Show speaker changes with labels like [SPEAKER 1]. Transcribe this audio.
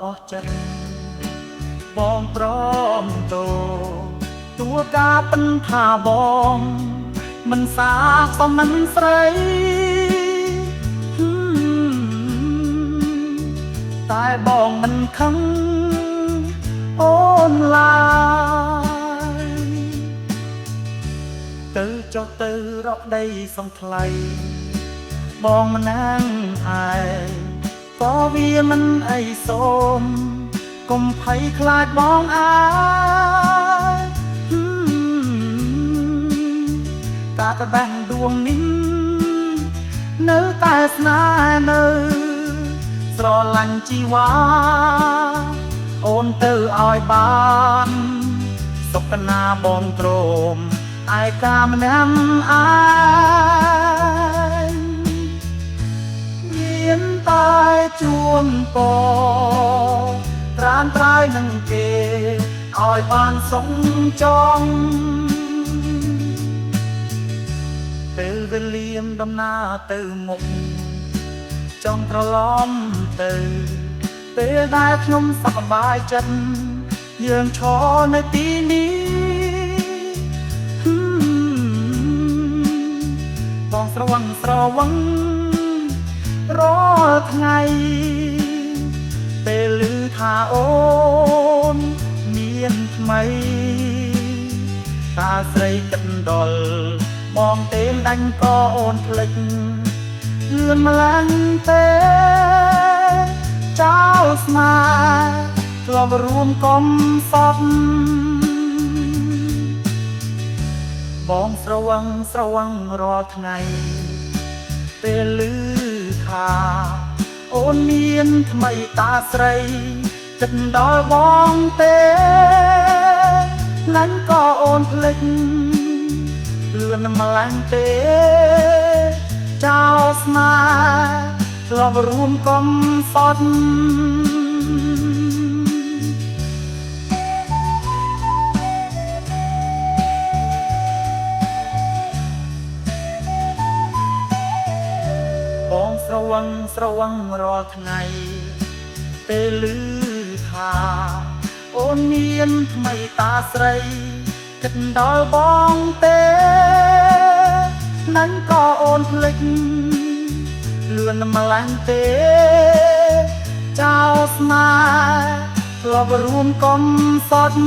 [SPEAKER 1] អស់ចិត្តបងព្រមតូទួការពិនថាបងមិនសាសមមិនស្រីតែបងមិនខឹងអូនឡើយទៅចុះទៅរកដីសង្ថ្លៃបងមិនណាំងឯងក៏វាមិនអីសូមកុំភ័យខ្លាចបងអើយតាតបាំងដួងនេះនៅតែស្នេហ៍នៅស្រឡាញ់ជីវ៉ាអូនទៅឲ្យបានសុខណាបងទ្រាំឯកាម្នាក់ឯងមានតែជួនពត្រានត្រើយនឹងគេឲ្យបានសុខចង់ពេលវេលាដំណើរទៅមុខចង់ត្រឡប់ទៅពេលដែលខ្ញុំសប្បាយចិត្តយើងឈរនៅទីនេះបងស្រវឹងស្រវឹងរាល់ថ្ងៃពេលឮថាអូនមានថ្មីតាស្រីកិនដុលបងទេមដាញ់ក៏អូនភ្លេចលឿនម្ល៉េះទេចោលស្នេហ៍ធ្លាប់រួមកំសត់បងស្រវឹងរាល់ថ្ងៃពេលឮថាអូនមានថ្មីតាស្រីចិត្តដល់បងទេណាញ់ក៏អូនភ្លេចលឿនម្ល៉េះទេចោលស្នេហ៍ធ្លាប់រួមកំសត់បងស្រវឹងរាល់ថ្ងៃពេលឮថាអូនមានថ្មីតាស្រីគិតដល់បងទេណាញ់ក៏អូនភ្លេចលឿនម្ល៉េះទេចោលស្នេហ៍ធ្លាប់រួមកំសត់